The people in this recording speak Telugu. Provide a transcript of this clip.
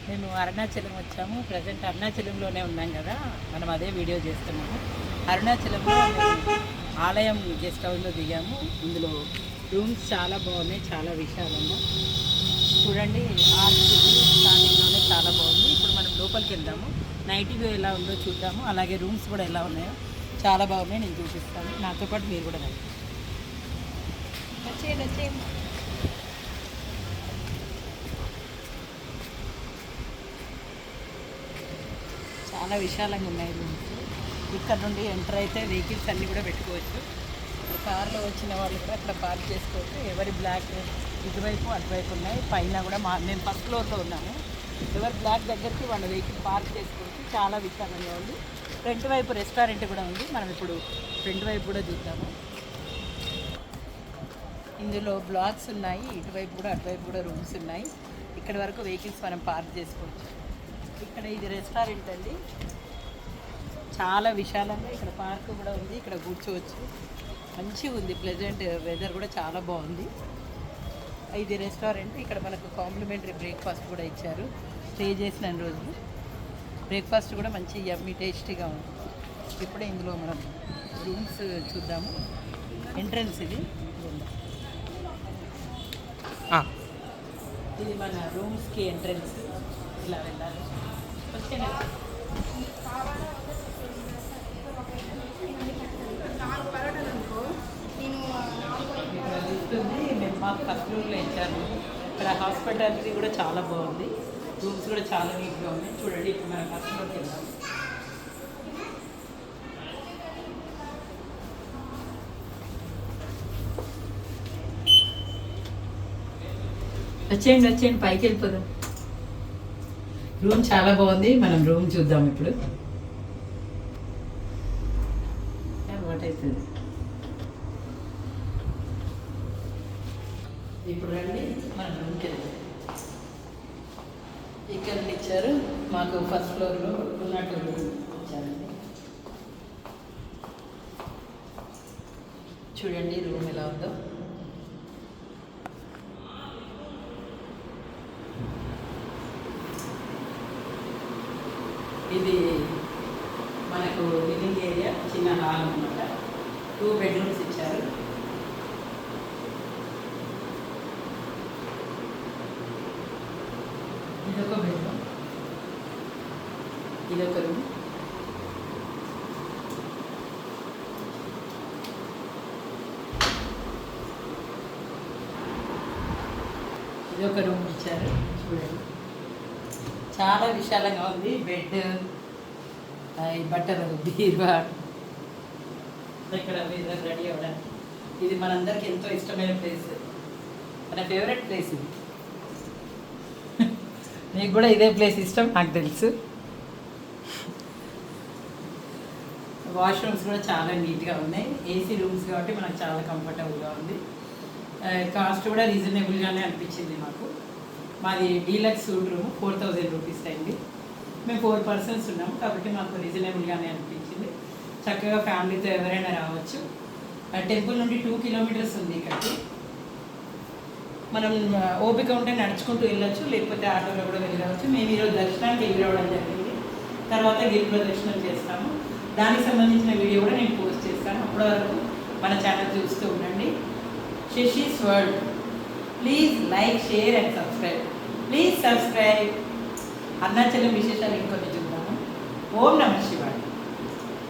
మేము అరుణాచలం వచ్చాము. ప్రజెంట్ అరుణాచలంలోనే ఉన్నాం కదా, మనం అదే వీడియో చేస్తున్నాము. అరుణాచలంలో మేము ఆలయం గెస్ట్ హౌస్లో దిగాము. ఇందులో రూమ్స్ చాలా బాగున్నాయి, చాలా విశాలంగా. చూడండి, స్టార్టింగ్లోనే చాలా బాగుంది. ఇప్పుడు మనం లోపలికి వెళ్దాము, నైట్ వ్యూ ఎలా ఉందో చూద్దాము. అలాగే రూమ్స్ కూడా ఎలా ఉన్నాయో చాలా బాగున్నాయి, నేను చూపిస్తాను. నాతో పాటు మీరు కూడా రండి. వచ్చేయండి. చాలా విశాలంగా ఉన్నాయి రూమ్స్. ఇక్కడ నుండి ఎంటర్ అయితే వెహికల్స్ అన్నీ కూడా పెట్టుకోవచ్చు. కార్లో వచ్చిన వాళ్ళు కూడా అక్కడ పార్క్ చేసుకోవచ్చు. ఎవరి బ్లాక్ ఇటువైపు అటువైపు ఉన్నాయి. పైన కూడా మేము ఫస్ట్ ఫ్లోర్లో ఉన్నాము. ఎవరి బ్లాక్ దగ్గరికి వాళ్ళ వెహికల్ పార్క్ చేసుకోవచ్చు. చాలా విశాలంగా ఉంది. ఫ్రంట్ వైపు రెస్టారెంట్ కూడా ఉంది. మనం ఇప్పుడు ఫ్రంట్ వైపు కూడా చూద్దాము. ఇందులో బ్లాక్స్ ఉన్నాయి, ఇటువైపు కూడా అటువైపు కూడా రూమ్స్ ఉన్నాయి. ఇక్కడ వరకు వెహికల్స్ మనం పార్క్ చేసుకోవచ్చు. ఇక్కడ ఇది రెస్టారెంట్ అండి, చాలా విశాలంగా. ఇక్కడ పార్క్ కూడా ఉంది, ఇక్కడ కూర్చోవచ్చు. మంచిగా ఉంది, ప్లెజెంట్ వెదర్ కూడా చాలా బాగుంది. ఇది రెస్టారెంట్. ఇక్కడ మనకు కాంప్లిమెంటరీ బ్రేక్ఫాస్ట్ కూడా ఇచ్చారు. స్టే చేసిన రోజులు బ్రేక్ఫాస్ట్ కూడా మంచి యమ్మీ టేస్టీగా ఉంది. ఇప్పుడే ఇందులో మనం రూమ్స్ చూద్దాము. ఎంట్రన్స్ ఇది మన రూమ్స్కి ఎంట్రన్స్. ఇలా వెళ్ళాలి. ఇక్కడ లిఫ్ట్ ఉంది. మేము మాకు ఫస్ట్ రూమ్లో ఇచ్చారు. ఇక్కడ హాస్పిటాలిటీ కూడా చాలా బాగుంది. రూమ్స్ కూడా చాలా నీట్గా ఉన్నాయి. చూడండి, ఇప్పుడు మనం ఫస్ట్ ఫ్లోర్కి వెళ్దాం. వచ్చేయండి, పైకి వెళ్ళిపోదాం. రూమ్ చాలా బాగుంది. మనం రూమ్ చూద్దాం ఇప్పుడు. అవుతుంది. ఇప్పుడు రండి, మనం రూమ్కి వెళ్దాం. ఇక్కడ ఇచ్చారు మాకు ఫస్ట్ ఫ్లోర్లో ఉన్నట్టు ఇచ్చారండి. చూడండి రూమ్ ఎలా ఉందో. ఇది మనకు లివింగ్ ఏరియా, చిన్న హాల్ అనమాట. 2 బెడ్రూమ్స్ ఇచ్చారు. ఇదొక బెడ్రూమ్, ఇదొక రూమ్. ఇదొక రూమ్ ఇచ్చారు. చూడండి, చాలా విశాలంగా ఉంది. బెడ్, ఈ బట్టలు, బీరువా, ఇక్కడ వీళ్ళకి రెడీ అవ్వడానికి. ఇది మనందరికి ఎంతో ఇష్టమైన ప్లేస్, మన ఫేవరెట్ ప్లేస్ ఇది. నీకు కూడా ఇదే ప్లేస్ ఇష్టం, నాకు తెలుసు. వాష్రూమ్స్ కూడా చాలా నీట్గా ఉన్నాయి. ఏసీ రూమ్స్ కాబట్టి మనకు చాలా కంఫర్టబుల్గా ఉంది. కాస్ట్ కూడా రీజనబుల్గానే అనిపించింది మాకు. మాది డీలక్స్ సూట్ రూమ్, 4000 రూపీస్ అయింది. మేము 4 పర్సన్స్ ఉన్నాము కాబట్టి మాకు రీజనబుల్గానే అనిపించింది. చక్కగా ఫ్యామిలీతో ఎవరైనా రావచ్చు. టెంపుల్ నుండి 2 కిలోమీటర్స్ ఉంది ఇక్కడికి. మనం ఓపిక ఉంటే నడుచుకుంటూ వెళ్ళొచ్చు, లేకపోతే ఆటోలో కూడా వెళ్ళవచ్చు. మేము ఈరోజు దర్శనానికి వెళ్ళి రావడం జరిగింది. తర్వాత గిరి ప్రదర్శనం చేస్తాము. దానికి సంబంధించిన వీడియో కూడా నేను పోస్ట్ చేస్తాను. అప్పటి వరకు మన ఛానల్ చూస్తూ ఉండండి. Sasi's world. Please like, share and subscribe. Please subscribe. Arunachalam విశేషాలు ఇంకొన్ని చూద్దాము. ఓం నమః శివాయ.